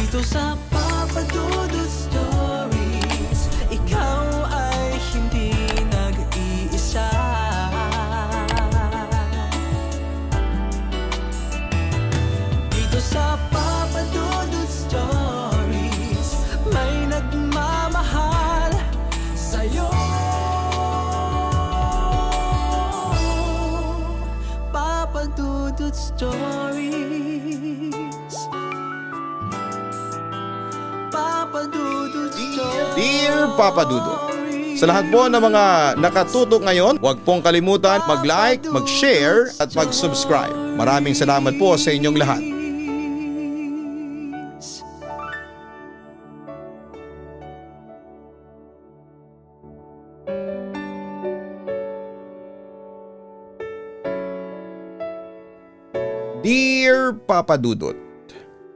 Dito sa Papa Dudut Stories, ikaw ay hindi nag-iisa. Dito sa Papa Dudut Stories, may nagmamahal sa'yo. Papa Dudut Stories, Papa Dudut Stories. Dear Papa Dudut, sa lahat po ng mga nakatutok ngayon, huwag pong kalimutan mag-like, mag-share at mag-subscribe. Maraming salamat po sa inyong lahat. Dear Papa Dudut,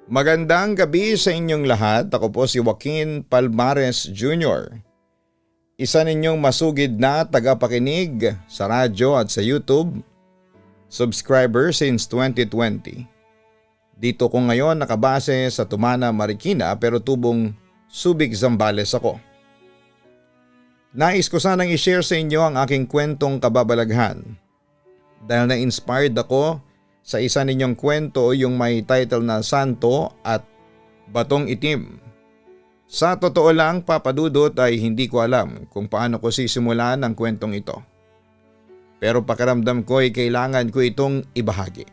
magandang gabi sa inyong lahat. Ako po si Joaquin Palmares Jr., isa ninyong masugid na tagapakinig sa radyo at sa YouTube, subscriber since 2020. Dito ko ngayon nakabase sa Tumana, Marikina pero tubong Subic, Zambales ako. Nais ko sanang i-share sa inyo ang aking kwentong kababalaghan dahil na-inspired ako sa isa ninyong kwento, yung may title na Santo at Batong Itim. Sa totoo lang, Papa Dudut, ay hindi ko alam kung paano ko sisimulan ang kwentong ito. Pero pakiramdam ko ay kailangan ko itong ibahagi.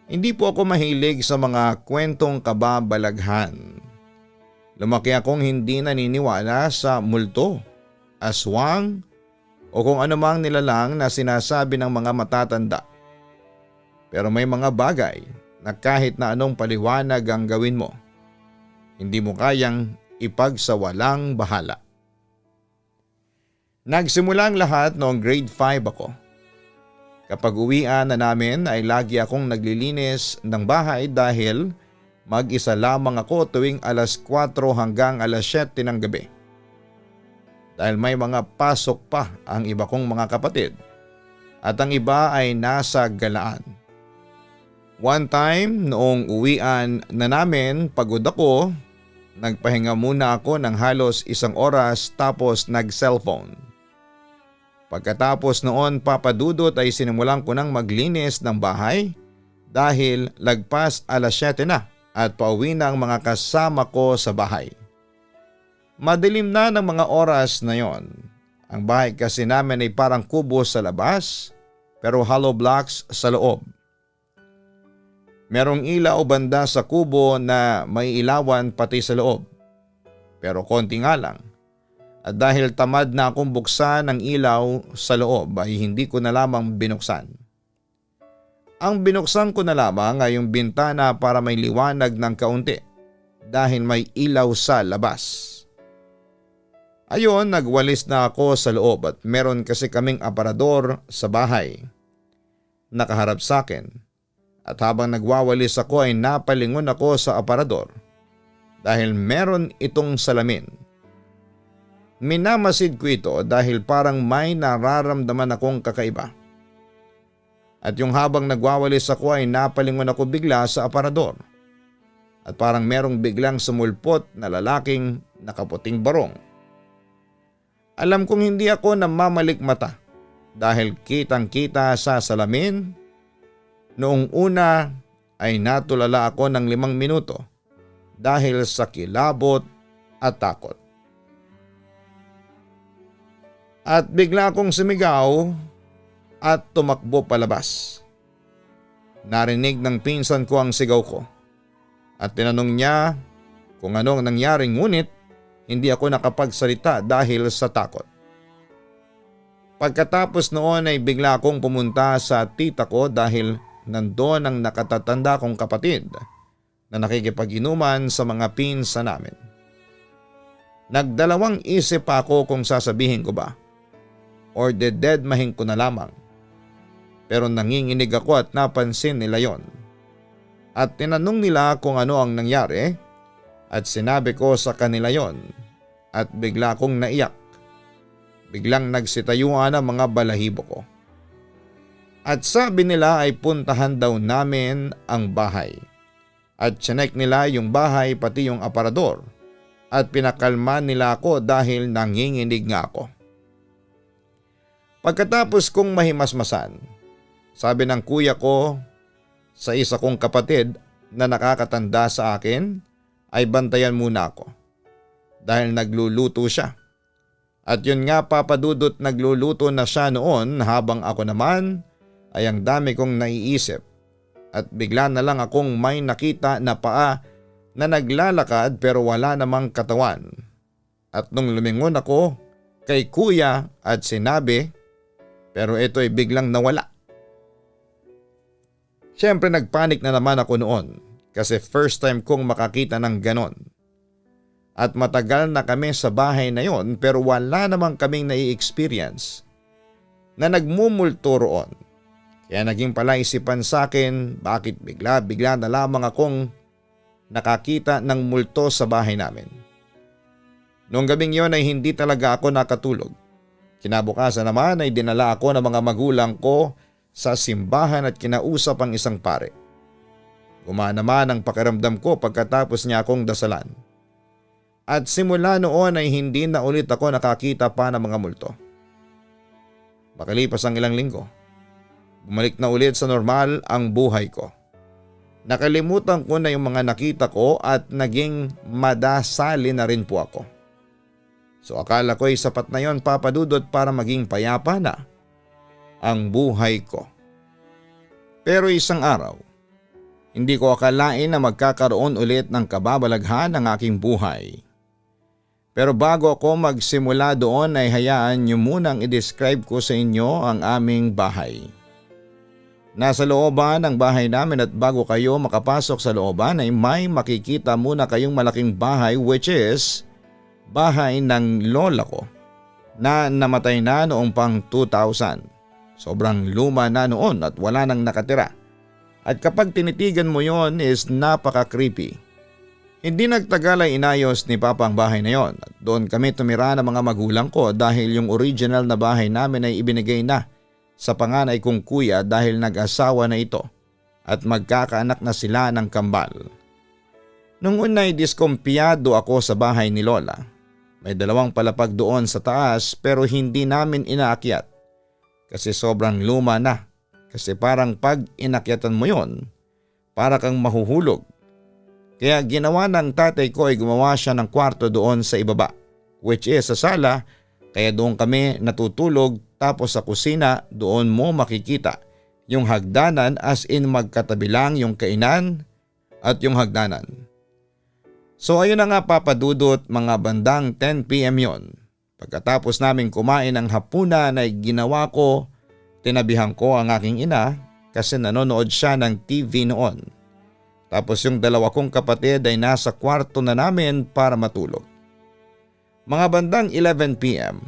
Hindi po ako mahilig sa mga kwentong kababalaghan. Lumaki akong hindi naniniwala sa multo, aswang o kung anumang nilalang na sinasabi ng mga matatanda. Pero may mga bagay na kahit na anong paliwanag ang gawin mo, hindi mo kayang ipagsawalang bahala. Nagsimula ang lahat noong grade 5 ako. Kapag uwian na namin ay lagi akong naglilinis ng bahay dahil mag-isa lamang ako tuwing alas 4 hanggang alas 7 ng gabi. Dahil may mga pasok pa ang iba kong mga kapatid at ang iba ay nasa galaan. One time noong uwian na namin, pagod ako, nagpahinga muna ako ng halos 1 oras tapos nag-cellphone. Pagkatapos noon, Papa Dudut, ay sinimulan ko nang maglinis ng bahay dahil lagpas alas 7 na at pauwi na ang mga kasama ko sa bahay. Madilim na ng mga oras na yon. Ang bahay kasi namin ay parang kubo sa labas pero hollow blocks sa loob. Merong ilaw banda sa kubo na may ilawan pati sa loob. Pero konti nga lang. At dahil tamad na akong buksan ang ilaw sa loob ay hindi ko na lamang binuksan. Ang binuksan ko na lamang ay yung bintana para may liwanag ng kaunti dahil may ilaw sa labas. Ayon, nagwalis na ako sa loob at meron kasi kaming aparador sa bahay. Nakaharap sa akin. At habang nagwawalis ako ay napalingon ako sa aparador dahil meron itong salamin. Minamasid ko ito dahil parang may nararamdaman akong kakaiba. At yung habang nagwawalis ako ay napalingon ako bigla sa aparador. At parang merong biglang sumulpot na lalaking nakaputing barong. Alam kong hindi ako namamalik mata dahil kitang-kita sa salamin. Noong una ay natulala ako ng 5 minuto dahil sa kilabot at takot. At bigla akong sumigaw at tumakbo palabas. Narinig ng pinsan ko ang sigaw ko at tinanong niya kung ano ang nangyari, ngunit hindi ako nakapagsalita dahil sa takot. Pagkatapos noon ay bigla akong pumunta sa tita ko dahil nandoon ang nakatatanda kong kapatid na nakikipag-inuman sa mga pinsan namin. Nagdalawang isip pa ako kung sasabihin ko ba or dededmahin ko na lamang. Pero nanginginig ako at napansin nila yon. At tinanong nila kung ano ang nangyari at sinabi ko sa kanila yon at bigla akong naiyak. Biglang nagsitayuan ang mga balahibo ko. At sabi nila ay puntahan daw namin ang bahay at chinek nila yung bahay pati yung aparador at pinakalma nila ako dahil nanginginig nga ako. Pagkatapos kong mahimasmasan, sabi ng kuya ko sa isa kong kapatid na nakakatanda sa akin ay bantayan muna ako dahil nagluluto siya. At yun nga Papa Dudut, nagluluto na siya noon habang ako naman ay ang dami kong naiisip. At bigla na lang akong may nakita na paa na naglalakad pero wala namang katawan. At nung lumingon ako kay kuya at sinabi, pero ito ay biglang nawala. Siyempre nagpanik na naman ako noon kasi first time kong makakita ng ganon. At matagal na kami sa bahay na yon pero wala namang kaming nai-experience na nagmumulto roon. Kaya naging palaisipan sa akin bakit bigla na lamang akong nakakita ng multo sa bahay namin. Noong gabing yon ay hindi talaga ako nakatulog. Kinabukasan naman ay dinala ako ng mga magulang ko sa simbahan at kinausap ang isang pare. Gumana naman ang pakiramdam ko pagkatapos niya akong dasalan. At simula noon ay hindi na ulit ako nakakita pa ng mga multo. Makalipas ang ilang linggo, bumalik na ulit sa normal ang buhay ko. Nakalimutan ko na yung mga nakita ko at naging madasali na rin po ako. So akala ko ay sapat na yon Papa Dudut para maging payapa na ang buhay ko. Pero isang araw, hindi ko akalain na magkakaroon ulit ng kababalaghan ang aking buhay. Pero bago ako magsimula doon ay hayaan niyo munang i-describe ko sa inyo ang aming bahay. Nasa looban ng bahay namin at bago kayo makapasok sa looban ay may makikita muna kayong malaking bahay which is bahay ng lola ko na namatay na noong pang 2000. Sobrang luma na noon at wala nang nakatira. At kapag tinitigan mo yon is napaka-creepy. Hindi nagtagal ay inayos ni Papa ang bahay na yon at doon kami tumira ng mga magulang ko dahil yung original na bahay namin ay ibinigay na sa panganay kong kuya dahil nag-asawa na ito at magkakaanak na sila ng kambal. Nung una ay diskumpiyado ako sa bahay ni Lola. May 2 palapag doon sa taas pero hindi namin inaakyat kasi sobrang luma na. Kasi parang pag inakyatan mo yon, para kang mahuhulog. Kaya ginawa ng tatay ko ay gumawa siya ng kwarto doon sa ibaba, which is sa sala, kaya doon kami natutulog tapos sa kusina doon mo makikita yung hagdanan as in magkatabi lang yung kainan at yung hagdanan. So ayun na nga Papa Dudut, mga bandang 10 PM yon. Pagkatapos namin kumain ng hapunan ay ginawa ko, tinabihan ko ang aking ina kasi nanonood siya ng TV noon. Tapos yung 2 kong kapatid ay nasa kwarto na namin para matulog. Mga bandang 11 PM,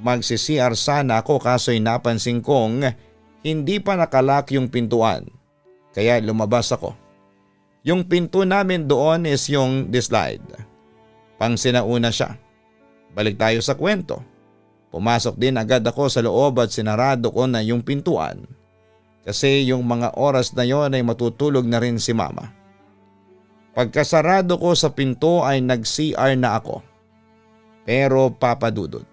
magsi-CR sana ako kaso'y napansin kong hindi pa nakalak yung pintuan. Kaya lumabas ako. Yung pinto namin doon is yung dislide. Pang sinauna siya. Balik tayo sa kwento. Pumasok din agad ako sa loob at sinarado ko na yung pintuan. Kasi yung mga oras na yon ay matutulog na rin si Mama. Pagkasarado ko sa pinto ay nag-CR na ako. Pero Papa Dudut,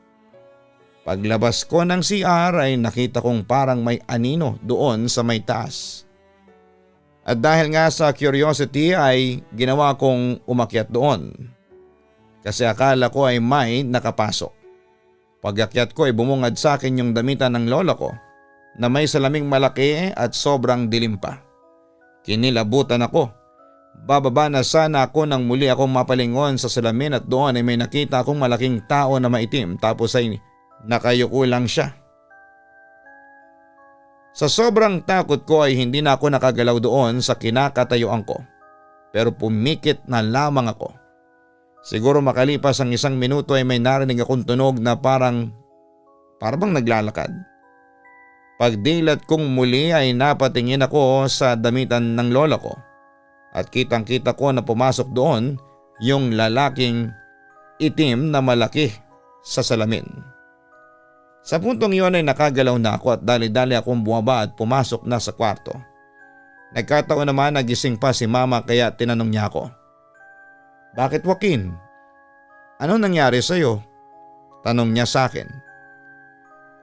paglabas ko ng CR ay nakita kong parang may anino doon sa may taas. At dahil nga sa curiosity ay ginawa kong umakyat doon. Kasi akala ko ay may nakapasok. Pag-akyat ko ay bumungad sa akin yung damitan ng lola ko na may salaming malaki at sobrang dilim pa. Kinilabutan ako. Bababa na sana ako nang muli akong mapalingon sa salamin at doon ay may nakita akong malaking tao na maitim tapos ay nakayuko lang siya. Sa sobrang takot ko ay hindi na ako nakagalaw doon sa kinakatayuan ko. Pero pumikit na lamang ako. Siguro makalipas ang 1 minuto ay may narinig akong tunog na parang naglalakad. Pagdilat kong muli ay napatingin ako sa damitan ng lola ko. At kitang kita ko na pumasok doon yung lalaking itim na malaki sa salamin. Sa puntong iyon ay nakagalaw na ako at dali-dali akong bumaba at pumasok na sa kwarto. Nagkataon naman nagising pa si mama kaya tinanong niya ako. "Bakit, Joaquin? Ano nangyari sa'yo?" Tanong niya sa akin.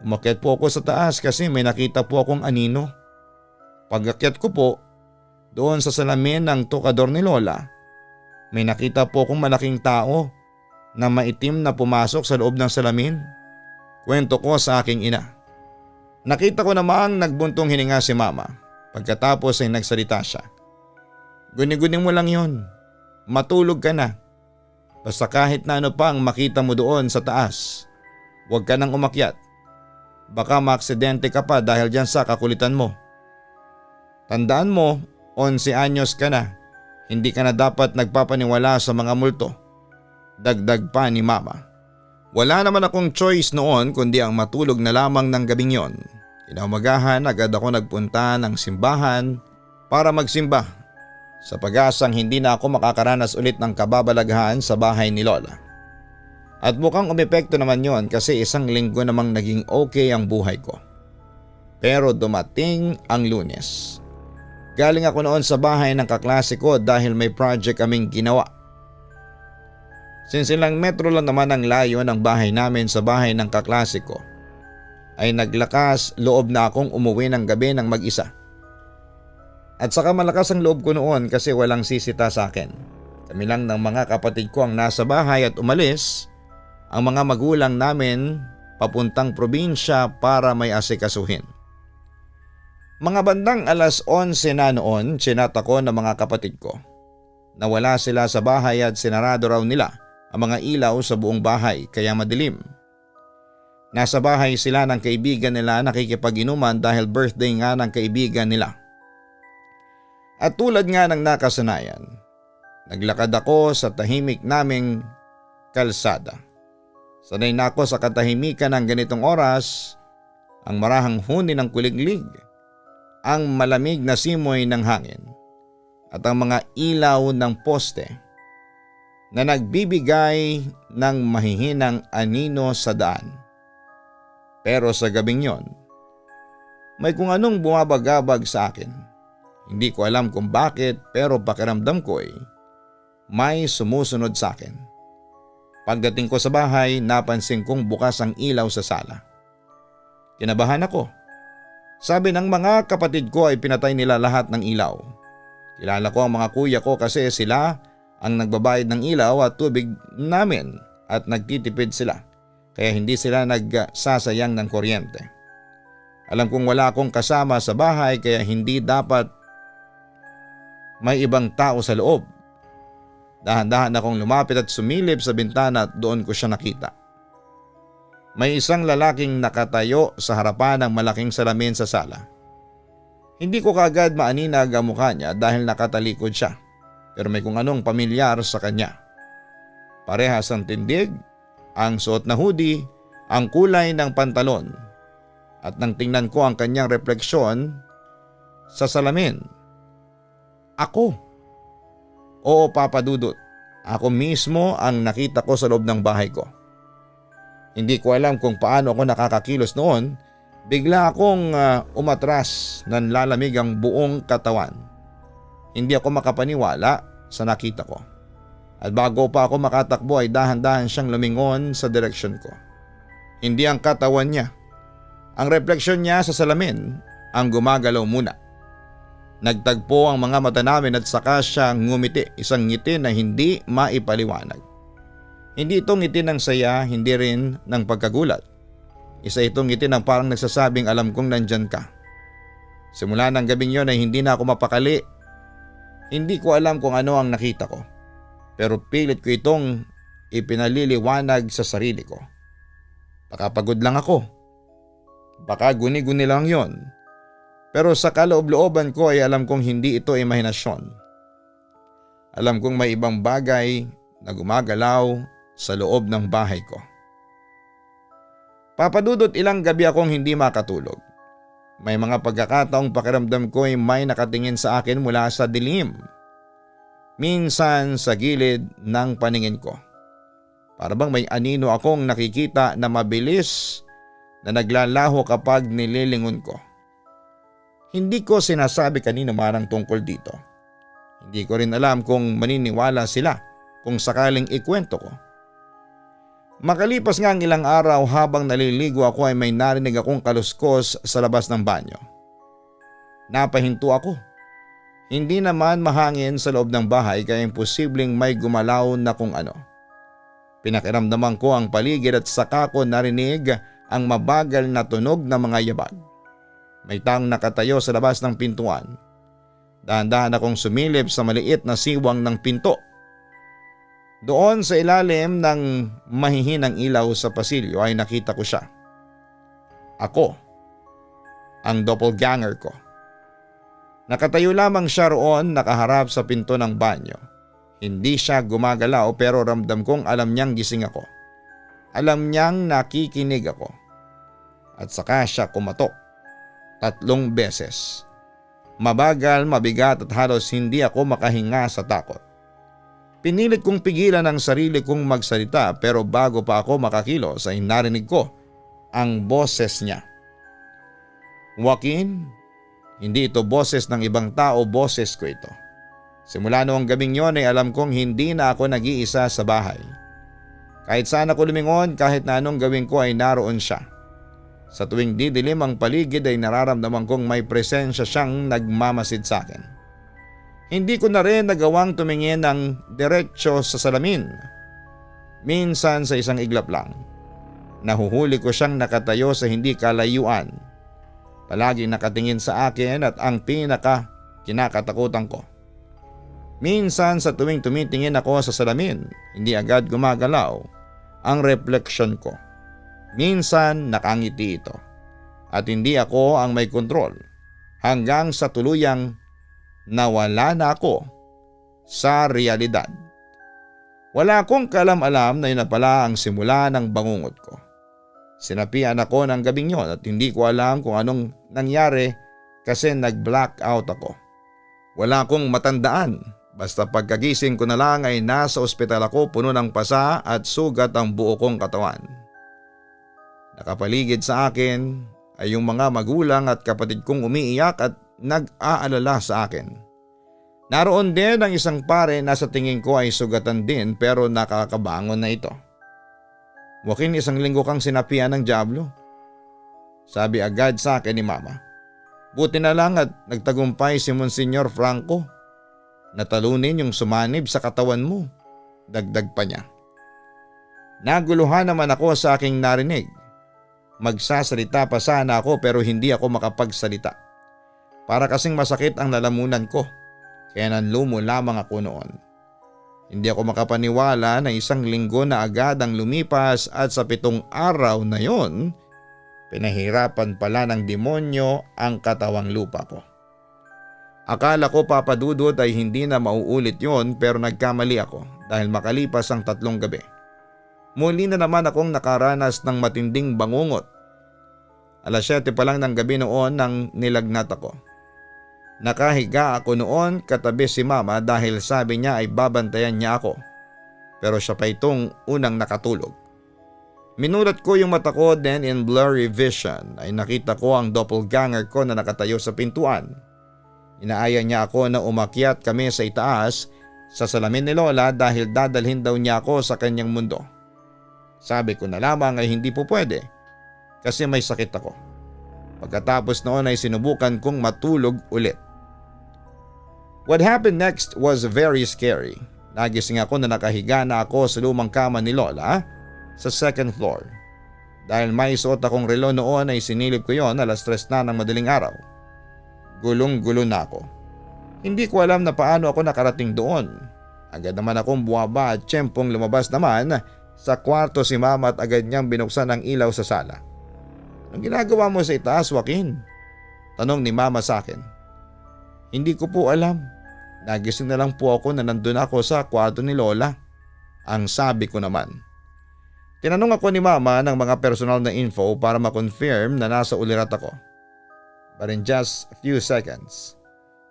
Umakyat po ako sa taas kasi may nakita po akong anino. Pag-akyat ko po, doon sa salamin ng tukador ni Lola, may nakita po akong malaking tao na maitim na pumasok sa loob ng salamin. Kwento ko sa aking ina. Nakita ko namang nagbuntong hininga si mama. Pagkatapos ay nagsalita siya. "Guni-guning mo lang yon. Matulog ka na. Basta kahit na ano pang makita mo doon sa taas, huwag ka nang umakyat. Baka maaksidente ka pa dahil dyan sa kakulitan mo. Tandaan mo, 11 anyos ka na. Hindi ka na dapat nagpapaniwala sa mga multo." Dagdag pa ni mama. Wala naman akong choice noon kundi ang matulog na lamang ng gabing yon. Kinaumagahan agad ako nagpunta ng simbahan para magsimba sa pag-asang hindi na ako makakaranas ulit ng kababalaghan sa bahay ni Lola. At mukhang umepekto naman yon kasi isang linggo namang naging okay ang buhay ko. Pero dumating ang Lunes. Galing ako noon sa bahay ng kaklase ko dahil may project kaming ginawa. Since ilang metro lang naman ang layo ng bahay namin sa bahay ng kaklase ko, ay naglakas loob na akong umuwi ng gabi ng mag-isa. At saka malakas ang loob ko noon kasi walang sisita sa akin. Kami lang ng mga kapatid ko ang nasa bahay at umalis ang mga magulang namin papuntang probinsya para may asikasuhin. Mga bandang 11:00 na noon, chinat ako ng mga kapatid ko. Nawala sila sa bahay at sinarado raw nila ang mga ilaw sa buong bahay kaya madilim. Nasa bahay sila ng kaibigan nila nakikipag-inuman dahil birthday nga ng kaibigan nila. At tulad nga ng nakasanayan, naglakad ako sa tahimik naming kalsada. Sanay na ako sa katahimikan ng ganitong oras, ang marahang huni ng kuliglig, ang malamig na simoy ng hangin, at ang mga ilaw ng poste na nagbibigay ng mahihinang anino sa daan. Pero sa gabing yon, may kung anong bumabagabag sa akin. Hindi ko alam kung bakit pero pakiramdam ko ay may sumusunod sa akin. Pagdating ko sa bahay, napansin kong bukas ang ilaw sa sala. Kinabahan ako. Sabi ng mga kapatid ko ay pinatay nila lahat ng ilaw. Kilala ko ang mga kuya ko kasi sila ang nagbabayad ng ilaw at tubig namin at nagtitipid sila. Kaya hindi sila nagsasayang ng kuryente. Alam kong wala akong kasama sa bahay kaya hindi dapat may ibang tao sa loob. Dahan-dahan akong lumapit at sumilip sa bintana at doon ko siya nakita. May isang lalaking nakatayo sa harapan ng malaking salamin sa sala. Hindi ko kaagad maaninag ang mukha niya dahil nakatalikod siya. Pero may kung anong pamilyar sa kanya. Parehas ang tindig, ang suot na hoodie, ang kulay ng pantalon, at nang tingnan ko ang kanyang refleksyon sa salamin. Ako. Oo, Papa Dudut. Ako mismo ang nakita ko sa loob ng bahay ko. Hindi ko alam kung paano ako nakakakilos noon. Bigla akong umatras, nanlalamig ang buong katawan. Hindi ako makapaniwala sa nakita ko. At bago pa ako makatakbo ay dahan-dahan siyang lumingon sa direksyon ko. Hindi ang katawan niya. Ang refleksyon niya sa salamin ang gumagalaw muna. Nagtagpo ang mga mata namin at saka siya ngumiti, isang ngiti na hindi maipaliwanag. Hindi itong ngiti ng saya, hindi rin ng pagkagulat. Isa itong ngiti ng parang nagsasabing alam kong nandyan ka. Simula ng gabing yon ay hindi na ako mapakali. Hindi ko alam kung ano ang nakita ko. Pero pilit ko itong ipinaliliwanag sa sarili ko. Baka pagod lang ako. Baka guni-guni lang yon. Pero sa kaloob-looban ko ay alam kong hindi ito imahinasyon. Alam kong may ibang bagay na gumagalaw sa loob ng bahay ko. Papadudot ilang gabi akong hindi makatulog. May mga pagkakataong pakiramdam ko ay may nakatingin sa akin mula sa dilim. Minsan sa gilid ng paningin ko. Para bang may anino akong nakikita na mabilis na naglalaho kapag nililingon ko. Hindi ko sinasabi kanino man ang tungkol dito. Hindi ko rin alam kung maniniwala sila kung sakaling ikwento ko. Makalipas nga ang ilang araw habang naliligo ako ay may narinig akong kaluskos sa labas ng banyo. Napahinto ako. Hindi naman mahangin sa loob ng bahay kaya imposibleng may gumalaw na kung ano. Pinakiramdaman ko ang paligid at saka ko narinig ang mabagal na tunog ng mga yabag. May taong nakatayo sa labas ng pintuan. Dahan-dahan akong sumilip sa maliit na siwang ng pinto. Doon sa ilalim ng mahihinang ilaw sa pasilyo ay nakita ko siya. Ako, ang doppelganger ko. Nakatayo lamang siya roon nakaharap sa pinto ng banyo. Hindi siya gumagalaw pero ramdam kong alam niyang gising ako. Alam niyang nakikinig ako. At saka siya kumatok. 3 beses. Mabagal, mabigat at halos hindi ako makahinga sa takot. Pinilit kong pigilan ang sarili kong magsalita pero bago pa ako makakilos ay narinig ko ang boses niya. Joaquin, hindi ito boses ng ibang tao, boses ko ito. Simula noong gabing yon ay alam kong hindi na ako nag-iisa sa bahay. Kahit saan ako lumingon, kahit na anong gawin ko ay naroon siya. Sa tuwing didilim ang paligid ay nararamdaman kong may presensya siyang nagmamasid sa akin. Hindi ko na rin nagawang tumingin ng diretsyo sa salamin. Minsan sa isang iglap lang, nahuhuli ko siyang nakatayo sa hindi kalayuan. Palaging nakatingin sa akin at ang kinakatakutan ko. Minsan sa tuwing tumitingin ako sa salamin, hindi agad gumagalaw ang refleksyon ko. Minsan nakangiti ito at hindi ako ang may kontrol hanggang sa tuluyang nawala na ako sa realidad. Wala akong kalam-alam na yun na pala ang simula ng bangungot ko. Sinapian ako ng gabing yon at hindi ko alam kung anong nangyari kasi nag-blackout ako. Wala akong matandaan, basta pagkagising ko na lang ay nasa ospital ako puno ng pasa at sugat ang buo kong katawan. Nakapaligid sa akin ay yung mga magulang at kapatid kong umiiyak at nag-aalala sa akin. Naroon din ang isang pare na sa tingin ko ay sugatan din pero nakakabangon na ito. Joaquin, 1 linggo kang sinapian ng dyablo. Sabi agad sa akin ni Mama. Buti na lang at nagtagumpay si Monsignor Franco. Natalunin yung sumanib sa katawan mo. Dagdag pa niya. Naguluhan naman ako sa aking narinig. Magsasalita pa sana ako pero hindi ako makapagsalita. Para kasing masakit ang lalamunan ko. Kaya nanlumo lamang ako noon. Hindi ako makapaniwala na 1 linggo na agad ang lumipas at sa 7 araw na yon, pinahirapan pala ng demonyo ang katawang lupa ko. Akala ko, Papa Dudut, ay hindi na mauulit yon pero nagkamali ako dahil makalipas ang 3 gabi. Muli na naman akong nakaranas ng matinding bangungot. 7:00 pa lang ng gabi noon nang nilagnat ako. Nakahiga ako noon katabi si Mama dahil sabi niya ay babantayan niya ako. Pero siya pa itong unang nakatulog. Minulat ko yung mata ko, then in blurry vision ay nakita ko ang doppelganger ko na nakatayo sa pintuan. Inaaya niya ako na umakyat kami sa itaas sa salamin ni Lola dahil dadalhin daw niya ako sa kanyang mundo. Sabi ko na lamang ay hindi po pwede kasi may sakit ako. Pagkatapos noon ay sinubukan kong matulog ulit. What happened next was very scary. Nagising ako na nakahiga na ako sa lumang kama ni Lola sa 2nd floor. Dahil may suot akong relo noon ay sinilip ko yon 3:00 na ng madaling araw. Gulong-gulo na ako. Hindi ko alam na paano ako nakarating doon. Agad naman akong buwaba at tiyempong lumabas naman sa kwarto si Mama at agad niyang binuksan ang ilaw sa sala. Anong ginagawa mo sa itaas, Joaquin? Tanong ni Mama sa akin. Hindi ko po alam. Nagising na lang po ako na nandun ako sa kwarto ni Lola. Ang sabi ko naman. Tinanong ako ni Mama ng mga personal na info para ma-confirm na nasa ulirat ako. But in just a few seconds,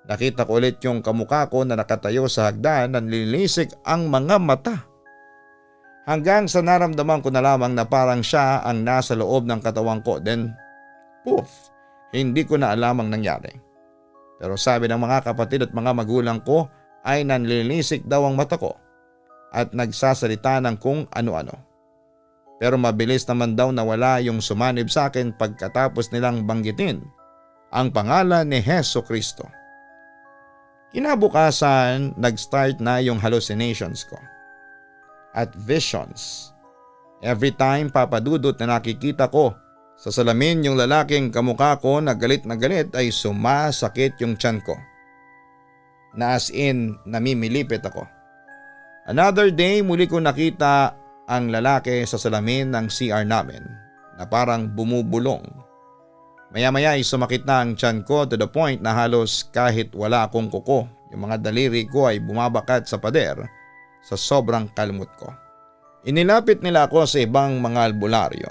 nakita ko ulit yung kamukha ko na nakatayo sa hagdan na nililisik ang mga mata. Hanggang sa naramdaman ko na lamang na parang siya ang nasa loob ng katawan ko. Then, poof, hindi ko na alam ang nangyari. Pero sabi ng mga kapatid at mga magulang ko ay nanlilisik daw ang mata ko at nagsasalita ng kung ano-ano. Pero mabilis naman daw nawala yung sumanib sa akin pagkatapos nilang banggitin ang pangalan ni Heso Kristo. Kinabukasan, nag-start na yung hallucinations ko at visions. Every time papadudot na nakikita ko sa salamin yung lalaking kamukha ko na galit ay sumasakit yung tiyan ko. Na as in namimilipit ako. Another day muli ko nakita ang lalaki sa salamin ng CR namin na parang bumubulong. Maya-maya ay sumakit na ang tiyan ko to the point na halos kahit wala akong kuko, yung mga daliri ko ay bumabakat sa pader sa sobrang kalmot ko. Inilapit nila ako sa ibang mga albularyo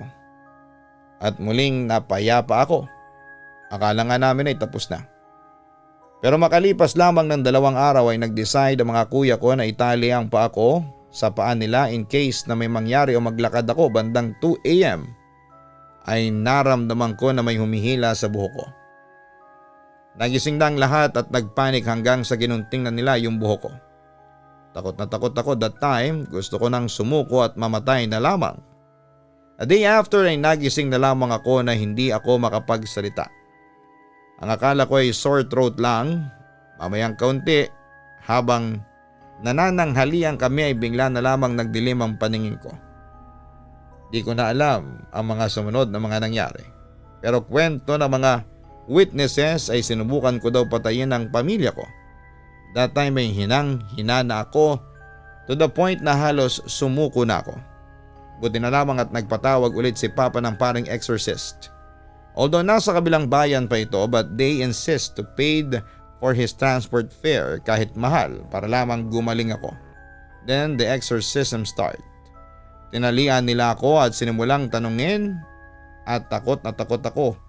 at muling napayapa ako. Akala nga namin ay tapos na. Pero makalipas lamang ng 2 araw ay nag-decide ang mga kuya ko na itali ang paa ko sa paa nila in case na may mangyari o maglakad ako bandang 2 AM ay naramdaman ko na may humihila sa buhok ko. Nagising na ang lahat at nagpanik hanggang sa ginunting na nila yung buhok ko. Takot na takot ako that time, gusto ko nang sumuko at mamatay na lamang. A day after ay nagising na lamang ako na hindi ako makapagsalita. Ang akala ko ay sore throat lang, mamayang kaunti habang nanananghalian kami ay bigla na lamang nagdilim ang paningin ko. Di ko na alam ang mga sumunod na mga nangyari. Pero kwento ng mga witnesses ay sinubukan ko daw patayin ang pamilya ko. That time ay hinang-hina na ako to the point na halos sumuko na ako. Buti na lamang at nagpatawag ulit si Papa ng paring exorcist. Although nasa kabilang bayan pa ito but they insist to paid for his transport fare kahit mahal para lamang gumaling ako. Then the exorcism start. Tinalian nila ako at sinimulang tanungin at takot na takot ako.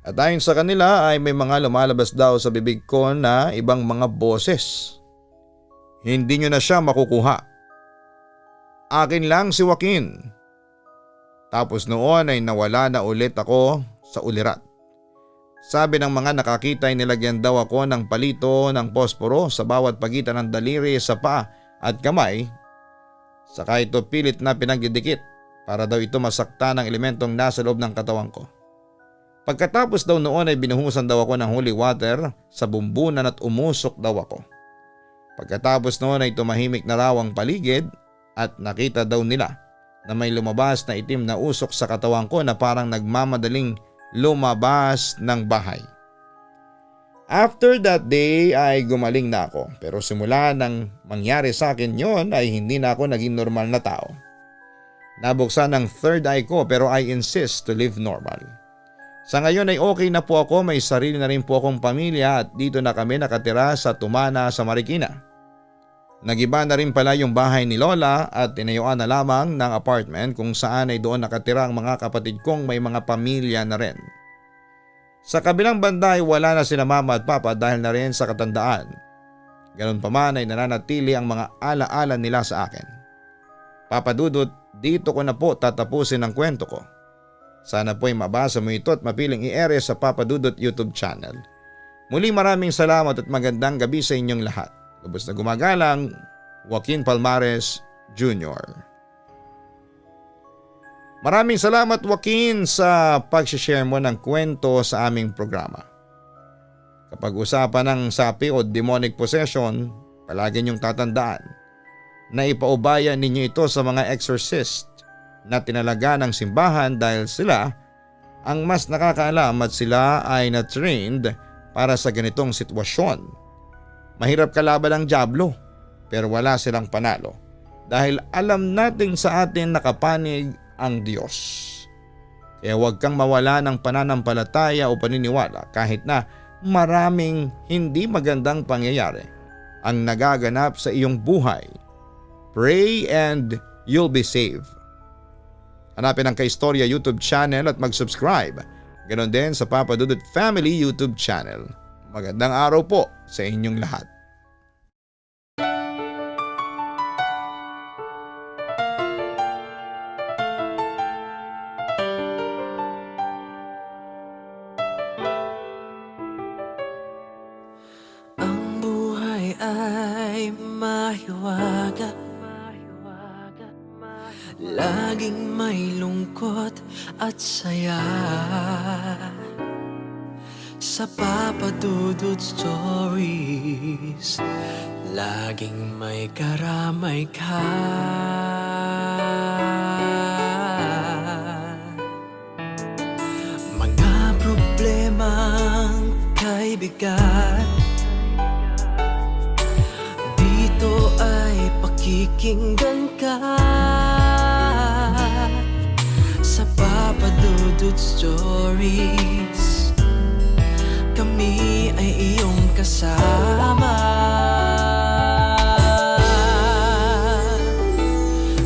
At ayon sa kanila ay may mga lumalabas daw sa bibig ko na ibang mga boses. Hindi nyo na siya makukuha. Akin lang si Joaquin. Tapos noon ay nawala na ulit ako sa ulirat. Sabi ng mga nakakita ay nilagyan daw ako ng palito ng posporo sa bawat pagitan ng daliri sa paa at kamay. Saka ito pilit na pinagdidikit para daw ito masakta ng elementong nasa loob ng katawan ko. Pagkatapos daw noon ay binuhusan daw ako ng holy water sa bumbunan at umusok daw ako. Pagkatapos noon ay tumahimik na raw ang paligid at nakita daw nila na may lumabas na itim na usok sa katawan ko na parang nagmamadaling lumabas ng bahay. After that day ay gumaling na ako pero simula nang mangyari sa akin yon ay hindi na ako naging normal na tao. Nabuksan ang third eye ko pero I insist to live normal. Sa ngayon ay okay na po ako, may sarili na rin po akong pamilya at dito na kami nakatira sa Tumana sa Marikina. Nagiba na rin pala yung bahay ni Lola at tinayuan na lamang ng apartment kung saan ay doon nakatira ang mga kapatid kong may mga pamilya na rin. Sa kabilang banda ay wala na sina mama at papa dahil na rin sa katandaan. Ganun pa man ay nananatili ang mga alaala nila sa akin. Papa Dudut, dito ko na po tatapusin ang kwento ko. Sana po ay mabasa mo ito at mapiling i-ere sa Papa Dudut YouTube channel. Muli maraming salamat at magandang gabi sa inyong lahat. Lubos na gumagalang, Joaquin Palmares Jr. Maraming salamat Joaquin sa pag-share mo ng kwento sa aming programa. Kapag usapan ng sapi o demonic possession, palagi niyong tatandaan na ipaubaya ninyo ito sa mga exorcist na tinalaga ng simbahan dahil sila ang mas nakakaalam at sila ay na-trained para sa ganitong sitwasyon. Mahirap kalaban ang dyablo pero wala silang panalo dahil alam nating sa atin nakapanig ang Diyos. Kaya huwag kang mawala ng pananampalataya o paniniwala kahit na maraming hindi magandang pangyayari ang nagaganap sa iyong buhay. Pray and you'll be saved. Hanapin ang Kaistorya YouTube channel at mag-subscribe. Ganon din sa Papa Dudut Family YouTube channel. Magandang araw po sa inyong lahat. ay mahiwaga, laging may lungkot at saya. Sa Papa Dudut Stories, laging may karamay ka. Mga problemang kay bigat, dito ay pakikinggan ka. Sa Papa Dudut Stories, kami ay iyong kasama.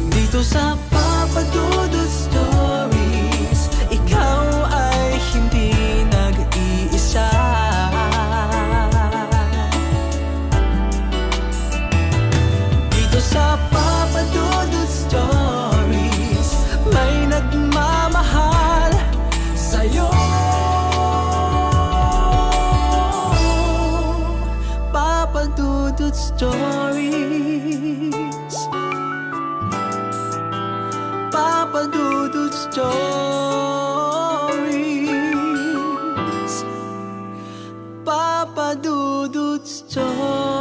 Dito sa Papa Dudut Stories, ikaw ay hindi nag-iisa. Dito sa Papa Dudut Stories, may nagmamahal sa'yo. Papa Dudut Stories, Papa Dudut Stories, Papa Dudut Stories.